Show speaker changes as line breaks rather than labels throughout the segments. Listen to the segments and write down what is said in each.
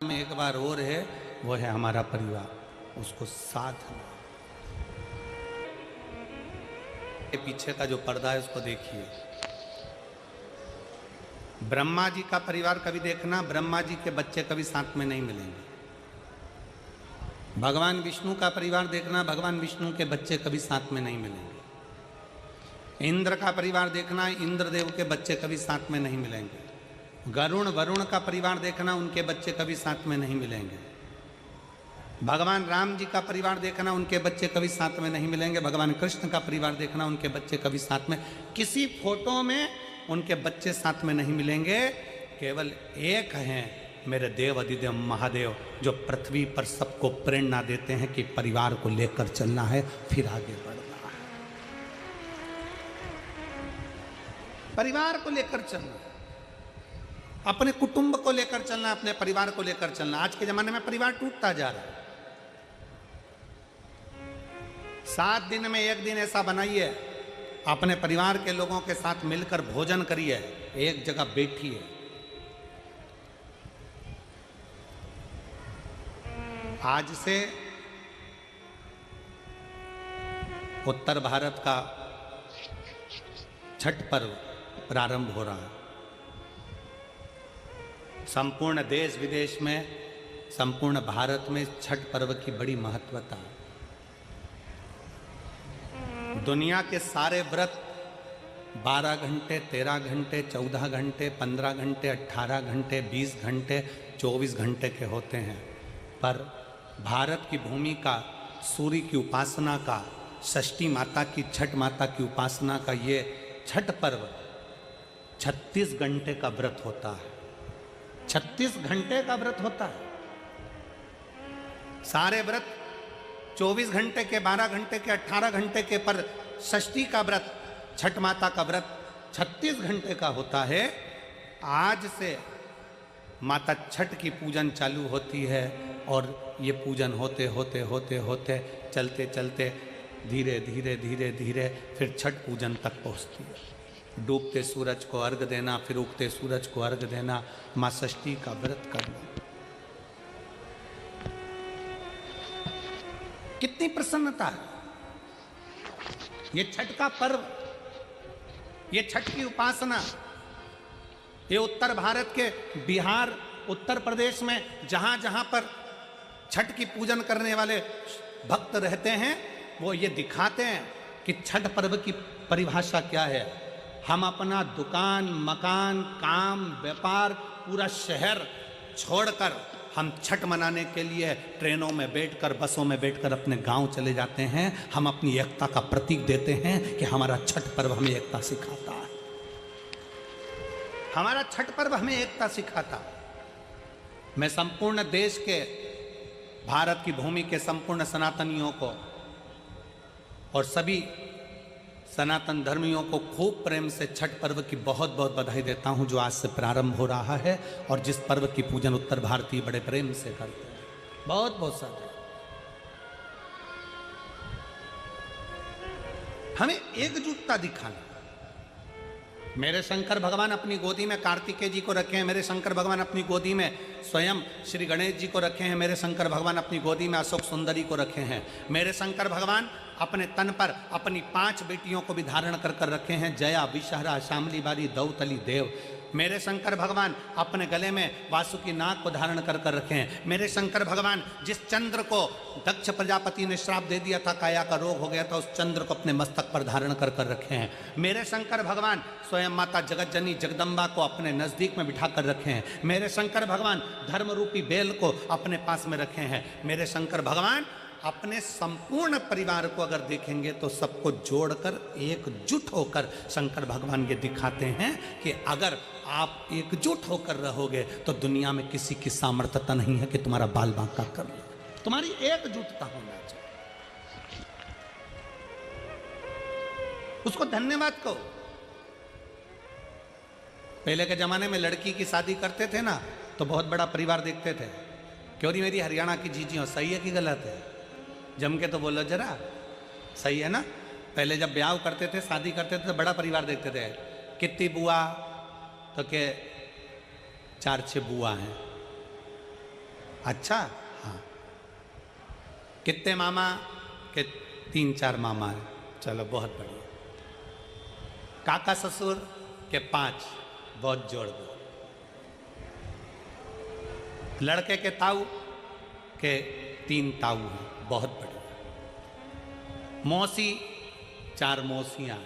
में एक बार और है, वो है हमारा परिवार, उसको साथ लो। पीछे का जो पर्दा है उसको देखिए। ब्रह्मा जी का परिवार कभी देखना, ब्रह्मा जी के बच्चे कभी साथ में नहीं मिलेंगे। भगवान विष्णु का परिवार देखना, भगवान विष्णु के बच्चे कभी साथ में नहीं मिलेंगे। इंद्र का परिवार देखना, इंद्रदेव के बच्चे कभी साथ में नहीं मिलेंगे। वरुण का परिवार देखना, उनके बच्चे कभी साथ में नहीं मिलेंगे। भगवान राम जी का परिवार देखना, उनके बच्चे कभी साथ में नहीं मिलेंगे। भगवान कृष्ण का परिवार देखना, उनके बच्चे कभी साथ में, किसी फोटो में उनके बच्चे साथ में नहीं मिलेंगे। केवल एक हैं मेरे देव अधिदेव महादेव, जो पृथ्वी पर सबको प्रेरणा देते हैं कि परिवार को लेकर चलना है, फिर आगे बढ़ना है, परिवार को लेकर चलना, अपने कुटुंब को लेकर चलना, अपने परिवार को लेकर चलना। आज के जमाने में परिवार टूटता जा रहा है। 7 दिन में एक दिन ऐसा बनाइए, अपने परिवार के लोगों के साथ मिलकर भोजन करिए, एक जगह बैठिए। आज से उत्तर भारत का छठ पर्व प्रारंभ हो रहा है। संपूर्ण देश विदेश में, संपूर्ण भारत में छठ पर्व की बड़ी महत्वता है। दुनिया के सारे व्रत 12 घंटे, 13 घंटे, 14 घंटे, 15 घंटे, 18 घंटे, 20 घंटे, 24 घंटे के होते हैं, पर भारत की भूमि का, सूर्य की उपासना का, षष्ठी माता की, छठ माता की उपासना का ये छठ पर्व 36 घंटे का व्रत होता है। 36 घंटे का व्रत होता है। सारे व्रत 24 घंटे के, 12 घंटे के, 18 घंटे के, पर षष्ठी का व्रत, छठ माता का व्रत 36 घंटे का होता है। आज से माता छठ की पूजन चालू होती है और ये पूजन होते होते होते होते चलते चलते धीरे धीरे धीरे धीरे फिर छठ पूजन तक पहुँचती है। डूबते सूरज को अर्घ देना, फिर उगते सूरज को अर्घ देना, माँ षष्ठी का व्रत करना। कितनी प्रसन्नता है। ये छठ का पर्व, ये छठ की उपासना, ये उत्तर भारत के बिहार, उत्तर प्रदेश में जहां जहां पर छठ की पूजन करने वाले भक्त रहते हैं, वो ये दिखाते हैं कि छठ पर्व की परिभाषा क्या है। हम अपना दुकान, मकान, काम, व्यापार, पूरा शहर छोड़कर हम छठ मनाने के लिए ट्रेनों में बैठकर, बसों में बैठकर अपने गांव चले जाते हैं। हम अपनी एकता का प्रतीक देते हैं कि हमारा छठ पर्व हमें एकता सिखाता है। हमारा छठ पर्व हमें एकता सिखाता है। मैं संपूर्ण देश के, भारत की भूमि के संपूर्ण सनातनियों को और सभी सनातन धर्मियों को खूब प्रेम से छठ पर्व की बहुत बहुत बधाई देता हूं, जो आज से प्रारंभ हो रहा है और जिस पर्व की पूजन उत्तर भारतीय बड़े प्रेम से करते हैं। बहुत बहुत सारे हमें एकजुटता दिखाना। मेरे शंकर भगवान अपनी गोदी में कार्तिकेय जी को रखे हैं, मेरे शंकर भगवान अपनी गोदी में स्वयं श्री गणेश जी को रखे हैं, मेरे शंकर भगवान अपनी गोदी में अशोक सुंदरी को रखे हैं, मेरे शंकर भगवान अपने तन पर अपनी 5 बेटियों को भी धारण कर कर रखे हैं, जया, विषहरा, शामली बारी, दौतली, देव। मेरे शंकर भगवान अपने गले में वासुकी नाग को धारण कर कर रखे हैं। मेरे शंकर भगवान जिस चंद्र को दक्ष प्रजापति ने श्राप दे दिया था, काया का रोग हो गया था, उस चंद्र को अपने मस्तक पर धारण कर कर रखे हैं। मेरे शंकर भगवान स्वयं माता जगतजनी जगदम्बा को अपने नजदीक में बिठा कर रखे हैं। मेरे शंकर भगवान धर्म रूपी बेल को अपने पास में रखे हैं। मेरे शंकर भगवान अपने संपूर्ण परिवार को अगर देखेंगे तो सबको जोड़कर एकजुट होकर शंकर भगवान ये दिखाते हैं कि अगर आप एकजुट होकर रहोगे तो दुनिया में किसी की सामर्थ्यता नहीं है कि तुम्हारा बाल बांका कर ले। तुम्हारी एकजुटता होना चाहिए। उसको धन्यवाद कहो। पहले के जमाने में लड़की की शादी करते थे ना, तो बहुत बड़ा परिवार देखते थे। क्यों नहीं मेरी हरियाणा की जीजी हो, सही है कि गलत है? जम के तो बोलो जरा, सही है ना? पहले जब ब्याह करते थे, शादी करते थे तो बड़ा परिवार देखते थे। कितनी बुआ? तो के 4-6 बुआ हैं। अच्छा, हाँ। कितने मामा? के 3-4 मामा है। चलो बहुत बढ़िया। काका ससुर के 5, बहुत जोड़ दो। लड़के के ताऊ के 3 ताऊ हैं, बहुत बढ़िया। मौसी 4 मौसियाँ,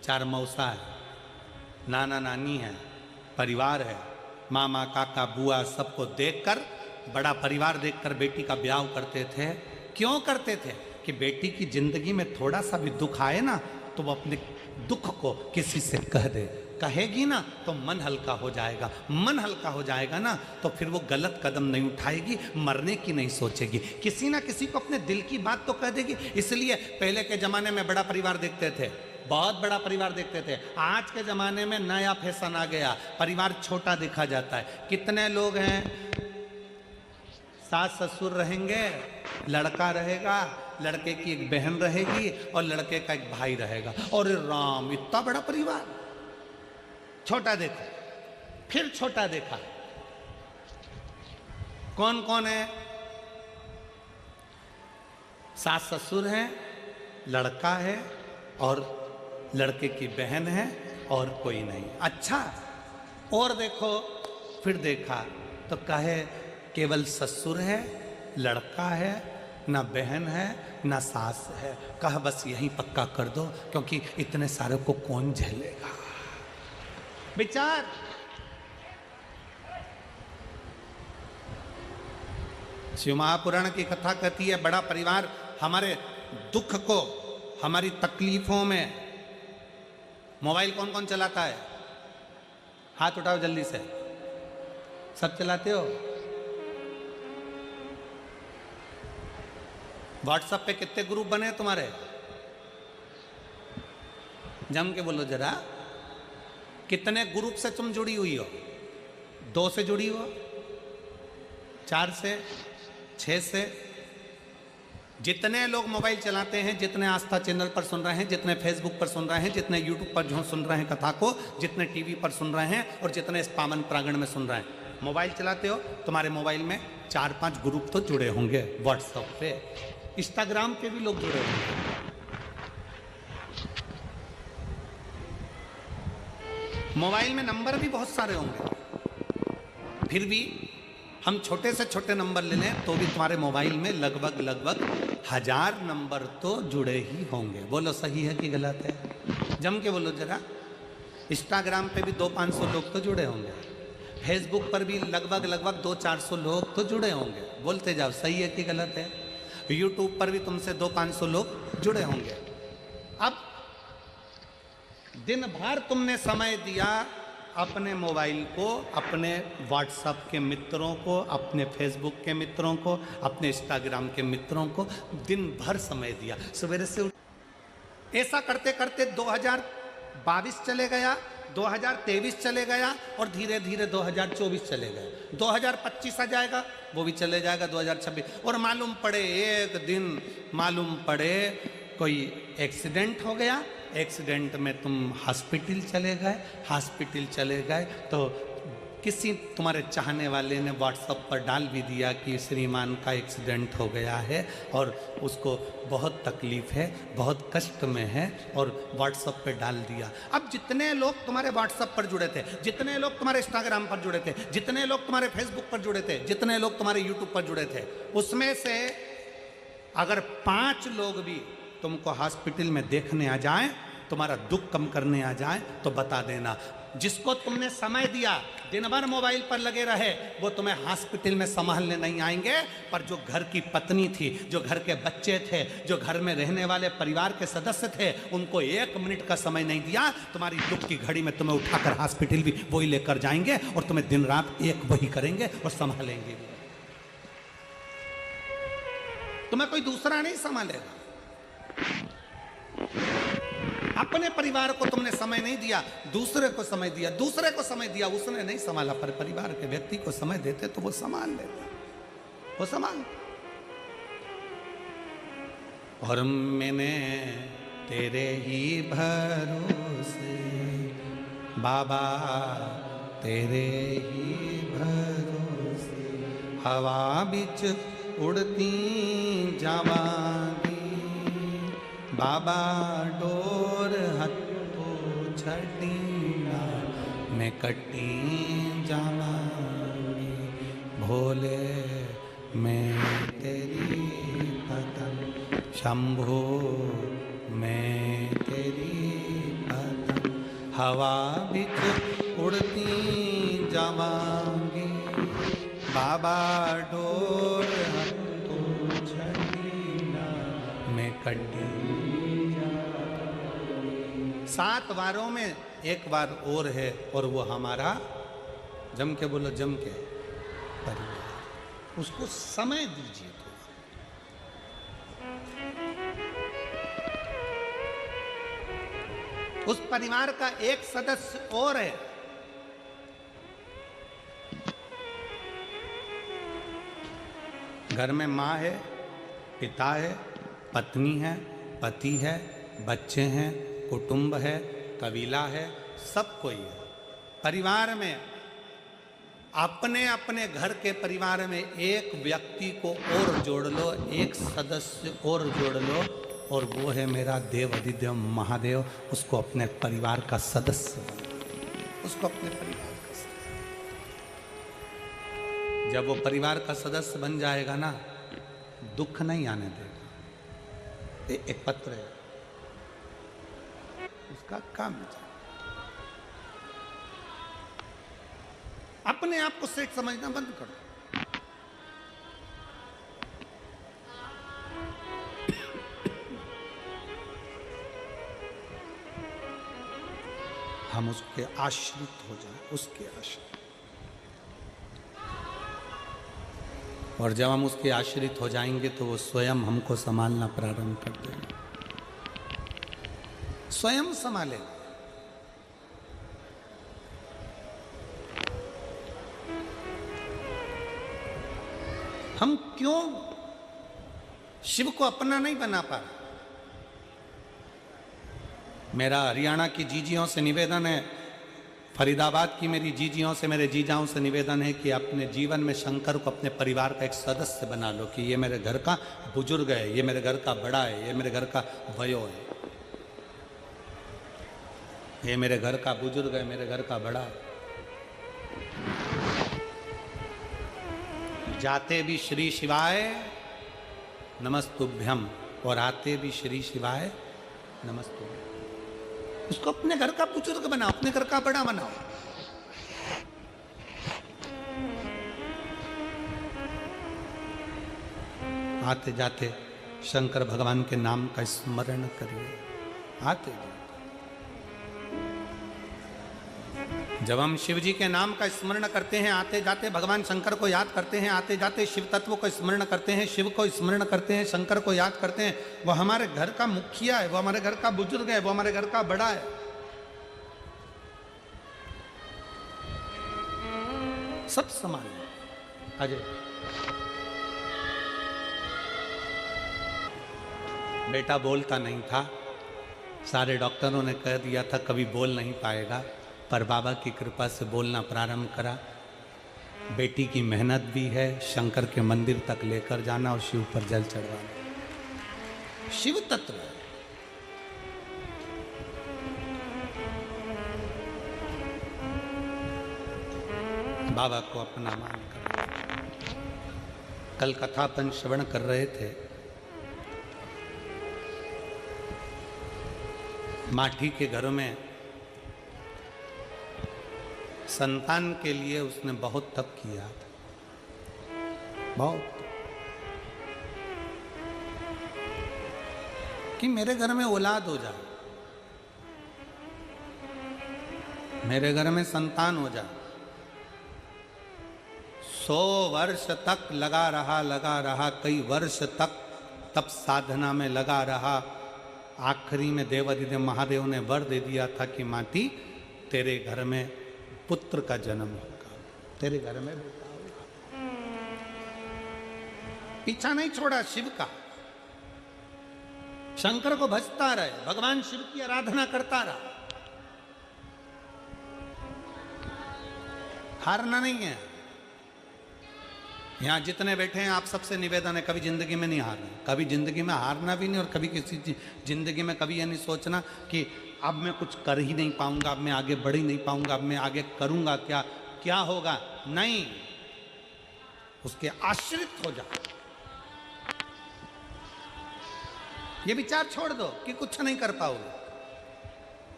4 मौसा है, नाना नानी है, परिवार है, मामा काका बुआ सबको देखकर, बड़ा परिवार देखकर बेटी का ब्याह करते थे। क्यों करते थे? कि बेटी की जिंदगी में थोड़ा सा भी दुख आए ना तो वो अपने दुख को किसी से कह दे। कहेगी ना तो मन हल्का हो जाएगा, मन हल्का हो जाएगा ना तो फिर वो गलत कदम नहीं उठाएगी, मरने की नहीं सोचेगी, किसी ना किसी को अपने दिल की बात तो कह देगी। इसलिए पहले के जमाने में बड़ा परिवार देखते थे, बहुत बड़ा परिवार देखते थे। आज के जमाने में नया फैशन आ गया, परिवार छोटा देखा जाता है। कितने लोग हैं? सास ससुर रहेंगे, लड़का रहेगा, लड़के की एक बहन रहेगी और लड़के का एक भाई रहेगा। और राम, इतना बड़ा परिवार। छोटा देखो, फिर छोटा देखा, कौन कौन है? सास ससुर है, लड़का है और लड़के की बहन है और कोई नहीं। अच्छा, और देखो, फिर देखा तो कहे केवल ससुर है, लड़का है, ना बहन है, ना सास है। कहा बस यहीं पक्का कर दो, क्योंकि इतने सारे को कौन झेलेगा। विचार। शिव महापुराण की कथा कहती है, बड़ा परिवार हमारे दुख को, हमारी तकलीफों में। मोबाइल कौन कौन चलाता है? हाथ उठाओ जल्दी से। सब चलाते हो? व्हाट्सएप पे कितने ग्रुप बने तुम्हारे? जम के बोलो जरा। कितने ग्रुप से तुम जुड़ी हुई हो? 2 से जुड़ी हो? 4 से? 6 से? जितने लोग मोबाइल चलाते हैं, जितने आस्था चैनल पर सुन रहे हैं, जितने फेसबुक पर सुन रहे हैं, जितने यूट्यूब पर जो सुन रहे हैं कथा को, जितने टीवी पर सुन रहे हैं और जितने इस पावन प्रांगण में सुन रहे हैं, मोबाइल चलाते हो, तुम्हारे मोबाइल में 4-5 ग्रुप तो जुड़े होंगे। व्हाट्सएप पे, इंस्टाग्राम पे भी लोग जुड़े होंगे। मोबाइल में नंबर भी बहुत सारे होंगे, फिर भी हम छोटे से छोटे नंबर ले लें तो भी तुम्हारे मोबाइल में लगभग 1000 नंबर तो जुड़े ही होंगे। बोलो सही है कि गलत है? जम के बोलो जरा। इंस्टाग्राम पे भी 200-500 लोग तो जुड़े होंगे, फेसबुक पर भी लगभग 200-400 लोग तो जुड़े होंगे। बोलते जाओ, सही है कि गलत है? यूट्यूब पर भी तुमसे 200-500 लोग जुड़े होंगे। अब दिन भर तुमने समय दिया अपने मोबाइल को, अपने व्हाट्सएप के मित्रों को, अपने फेसबुक के मित्रों को, अपने इंस्टाग्राम के मित्रों को दिन भर समय दिया। सवेरे से ऐसा करते करते 2022 चले गया, 2023 चले गया और धीरे धीरे 2024 चले गए। 2025 आ जाएगा, वो भी चले जाएगा 2026। और मालूम पड़े एक दिन, मालूम पड़े कोई एक्सीडेंट हो गया, एक्सीडेंट में तुम हॉस्पिटल चले गए, हॉस्पिटल चले गए तो किसी तुम्हारे चाहने वाले ने व्हाट्सएप पर डाल भी दिया कि श्रीमान का एक्सीडेंट हो गया है और उसको बहुत तकलीफ है, बहुत कष्ट में है, और व्हाट्सएप पे डाल दिया। अब जितने लोग तुम्हारे व्हाट्सएप पर जुड़े थे, जितने लोग तुम्हारे इंस्टाग्राम पर जुड़े थे, जितने लोग तुम्हारे फेसबुक पर जुड़े थे, जितने लोग तुम्हारे यूट्यूब पर जुड़े थे, उसमें से अगर 5 लोग भी तुमको हॉस्पिटल में देखने आ जाएं, तुम्हारा दुख कम करने आ जाएं, तो बता देना, जिसको तुमने समय दिया, दिन भर मोबाइल पर लगे रहे, वो तुम्हें हॉस्पिटल में संभालने नहीं आएंगे। पर जो घर की पत्नी थी, जो घर के बच्चे थे, जो घर में रहने वाले परिवार के सदस्य थे, उनको 1 मिनट का समय नहीं दिया, तुम्हारी दुख की घड़ी में तुम्हें उठाकर हॉस्पिटल भी वही लेकर जाएंगे और तुम्हें दिन रात एक वही करेंगे और संभालेंगे। तुम्हें कोई दूसरा नहीं संभालेगा। अपने परिवार को तुमने समय नहीं दिया, दूसरे को समय दिया, दूसरे को समय दिया, उसने नहीं संभाला। पर परिवार के व्यक्ति को समय देते तो वो संभाल लेते, वो संभाल। और मैंने तेरे ही भरोसे बाबा, तेरे ही भरोसे हवा बिच उड़ती जावांगी, बाबा डोर हथो छड़ी मैं कटी जावांगी, भोले मैं तेरी पतंग, शंभो मैं तेरी पतंग, हवा बिच उड़ती जावांगी, बाबा डोर हथो छड़ी मैं कटी। 7 वारों में एक बार और है, और वो हमारा, जम के बोलो, जम के परिवार। उसको समय दीजिए तो। उस परिवार का एक सदस्य और है, घर में माँ है, पिता है, पत्नी है, पति है, बच्चे हैं, कुटुंब है, कबीला है, सब कोई है। परिवार में अपने अपने घर के परिवार में एक व्यक्ति को और जोड़ लो, एक सदस्य और जोड़ लो, और वो है मेरा देव अधिदेव महादेव। उसको अपने परिवार का सदस्य बना, उसको अपने परिवार का सदस्य। जब वो परिवार का सदस्य बन जाएगा ना, दुख नहीं आने देगा। एक पत्र है, उसका काम है। अपने आप को सेठ समझना बंद करो। हम उसके आश्रित हो जाए, उसके आश्रित। और जब हम उसके आश्रित हो जाएंगे तो वो स्वयं हमको संभालना प्रारंभ कर देगा, स्वयं संभालेगा। हम क्यों शिव को अपना नहीं बना पा रहे? मेरा हरियाणा की जीजियों से निवेदन है, फरीदाबाद की मेरी जीजियों से, मेरे जीजाओं से निवेदन है कि अपने जीवन में शंकर को अपने परिवार का एक सदस्य बना लो, कि ये मेरे घर का बुजुर्ग है, ये मेरे घर का बड़ा है, ये मेरे घर का भयो है, ये मेरे घर का बुजुर्ग है, मेरे घर का बड़ा है। जाते भी श्री शिवाय नमस्तुभ्यम और आते भी श्री शिवाय नमस्तुभ्यम। उसको अपने घर का बुजुर्ग बनाओ, अपने घर का बड़ा बनाओ। आते जाते शंकर भगवान के नाम का स्मरण करिए, आते जाते। जब हम शिव जी के नाम का स्मरण करते हैं, आते जाते भगवान शंकर को याद करते हैं, आते जाते शिव तत्व को स्मरण करते हैं, शिव को स्मरण करते हैं, शंकर को याद करते हैं, वो हमारे घर का मुखिया है, वो हमारे घर का बुजुर्ग है, वो हमारे घर का बड़ा है। सब संभाल अजय। बेटा बोलता नहीं था, सारे डॉक्टरों ने कह दिया था कभी बोल नहीं पाएगा, पर बाबा की कृपा से बोलना प्रारंभ करा। बेटी की मेहनत भी है, शंकर के मंदिर तक लेकर जाना और शिव पर जल चढ़वाना। शिव तत्व है। बाबा को अपना मान कर। कल कथापन श्रवण कर रहे थे, माठी के घरों में संतान के लिए उसने बहुत तप किया था, बहुत, कि मेरे घर में औलाद हो जाए, मेरे घर में संतान हो जाए। 100 वर्ष तक लगा रहा, कई वर्ष तक तप साधना में लगा रहा। आखिरी में देवाधिदेव महादेव ने वर दे दिया था कि माटी तेरे घर में पुत्र का जन्म होगा, तेरे घर में बेटा होगा। पीछा नहीं छोड़ा शिव का, शंकर को भजता रहे, भगवान शिव की आराधना करता रहा। हारना नहीं है, यहाँ जितने बैठे हैं आप सबसे निवेदन है, कभी जिंदगी में नहीं हारना, कभी जिंदगी में हारना भी नहीं, और कभी किसी जिंदगी में कभी ये नहीं सोचना कि अब मैं कुछ कर ही नहीं पाऊंगा, अब मैं आगे बढ़ ही नहीं पाऊंगा, अब मैं आगे करूंगा क्या, क्या होगा। नहीं, उसके आश्रित हो जाओ। ये विचार छोड़ दो कि कुछ नहीं कर पाओगे।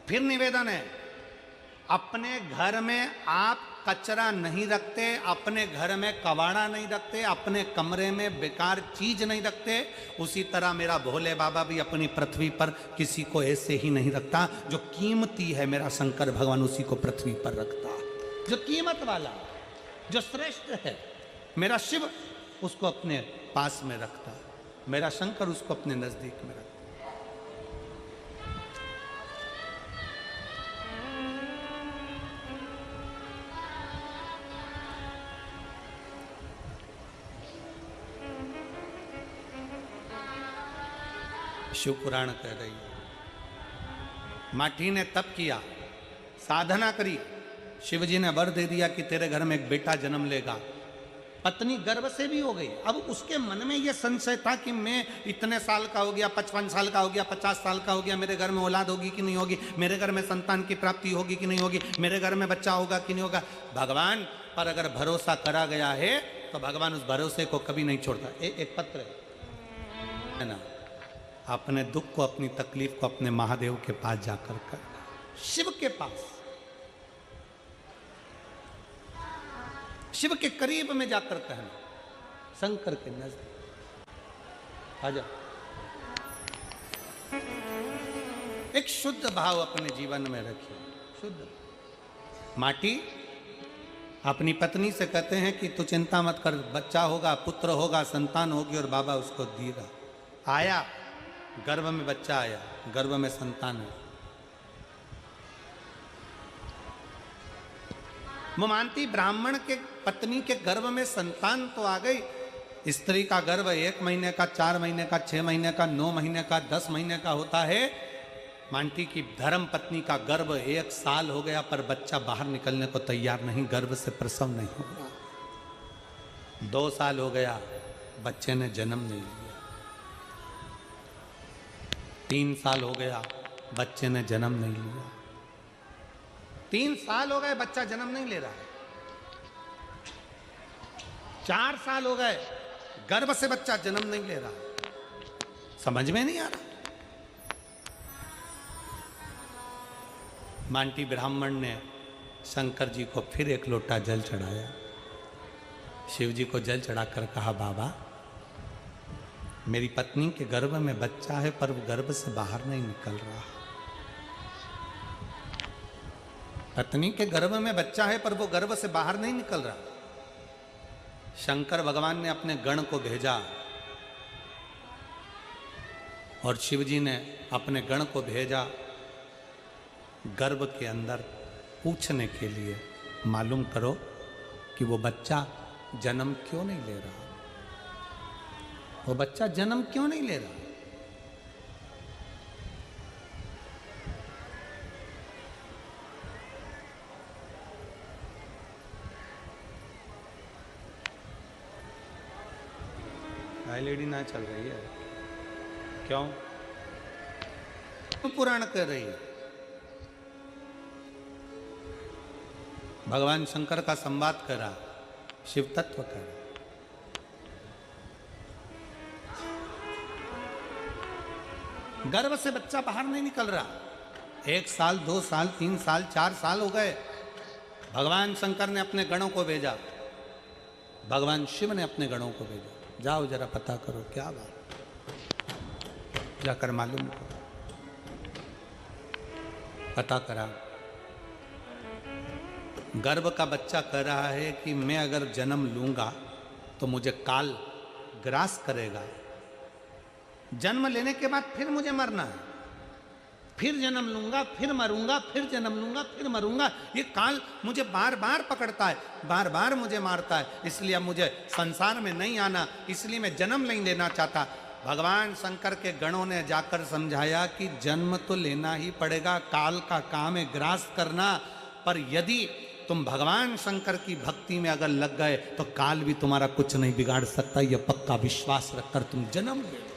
फिर निवेदन है, अपने घर में आप कचरा नहीं रखते, अपने घर में कबाड़ा नहीं रखते, अपने कमरे में बेकार चीज नहीं रखते, उसी तरह मेरा भोले बाबा भी अपनी पृथ्वी पर किसी को ऐसे ही नहीं रखता। जो कीमती है मेरा शंकर भगवान उसी को पृथ्वी पर रखता। जो कीमत वाला, जो श्रेष्ठ है मेरा शिव, उसको अपने पास में रखता, मेरा शंकर उसको अपने नजदीक में रखता। शिव पुराण कह रही है, माटी ने तप किया, साधना करी, शिव जी ने वर दे दिया कि तेरे घर में एक बेटा जन्म लेगा। पत्नी गर्भ से भी हो गई। अब उसके मन में यह संशय था कि मैं इतने साल का हो गया, 55 साल का हो गया, 50 साल का हो गया, मेरे घर में औलाद होगी कि नहीं होगी, मेरे घर में संतान की प्राप्ति होगी कि नहीं होगी, मेरे घर में बच्चा होगा कि नहीं होगा। भगवान पर अगर भरोसा करा गया है तो भगवान उस भरोसे को कभी नहीं छोड़ता। एक पत्र है ना, अपने दुख को, अपनी तकलीफ को अपने महादेव के पास जाकर करना, शिव के पास, शिव के करीब में जाकर कहना, शंकर के नजदीक आ जाओ। एक शुद्ध भाव अपने जीवन में रखिए, शुद्ध। माटी अपनी पत्नी से कहते हैं कि तू चिंता मत कर, बच्चा होगा, पुत्र होगा, संतान होगी, और बाबा उसको देगा। आया, गर्भ में बच्चा आया, गर्भ में संतान है। वो मानती ब्राह्मण के पत्नी के गर्भ में संतान तो आ गई। स्त्री का गर्भ 1 महीने का, 4 महीने का, 6 महीने का, 9 महीने का, 10 महीने का होता है। मानती की धर्म पत्नी का गर्भ 1 साल हो गया पर बच्चा बाहर निकलने को तैयार नहीं, गर्भ से प्रसव नहीं हो रहा। 2 साल हो गया, बच्चे ने जन्म नहीं लिया। 3 साल हो गया, बच्चे ने जन्म नहीं लिया। 3 साल हो गए, बच्चा जन्म नहीं ले रहा है। 4 साल हो गए, गर्भ से बच्चा जन्म नहीं ले रहा। समझ में नहीं आ रहा। मांटी ब्राह्मण ने शंकर जी को फिर 1 लोटा जल चढ़ाया। शिव जी को जल चढ़ाकर कहा, बाबा मेरी पत्नी के गर्भ में बच्चा है पर वो गर्भ से बाहर नहीं निकल रहा। पत्नी के गर्भ में बच्चा है पर वो गर्भ से बाहर नहीं निकल रहा। शंकर भगवान ने अपने गण को भेजा और शिव जी ने अपने गण को भेजा गर्भ के अंदर पूछने के लिए, मालूम करो कि वो बच्चा जन्म क्यों नहीं ले रहा, वो बच्चा जन्म क्यों नहीं ले रहा। लेडी ना चल रही है, क्यों? पुराण कर रही है। भगवान शंकर का संवाद करा, शिव तत्व करा। गर्भ से बच्चा बाहर नहीं निकल रहा। 1 साल, 2 साल, 3 साल, 4 साल हो गए। भगवान शंकर ने अपने गणों को भेजा, भगवान शिव ने अपने गणों को भेजा, जाओ जरा पता करो क्या बात, जाकर मालूम करो। पता करा, गर्भ का बच्चा कह रहा है कि मैं अगर जन्म लूंगा तो मुझे काल ग्रास करेगा। जन्म लेने के बाद फिर मुझे मरना है, फिर जन्म लूंगा, फिर मरूंगा, फिर जन्म लूंगा, फिर मरूंगा। ये काल मुझे बार बार पकड़ता है, बार बार मुझे मारता है। इसलिए अब मुझे संसार में नहीं आना, इसलिए मैं जन्म नहीं लेना चाहता। भगवान शंकर के गणों ने जाकर समझाया कि जन्म तो लेना ही पड़ेगा, काल का काम है ग्रास करना, पर यदि तुम भगवान शंकर की भक्ति में अगर लग गए तो काल भी तुम्हारा कुछ नहीं बिगाड़ सकता। यह पक्का विश्वास रखकर तुम जन्म ले।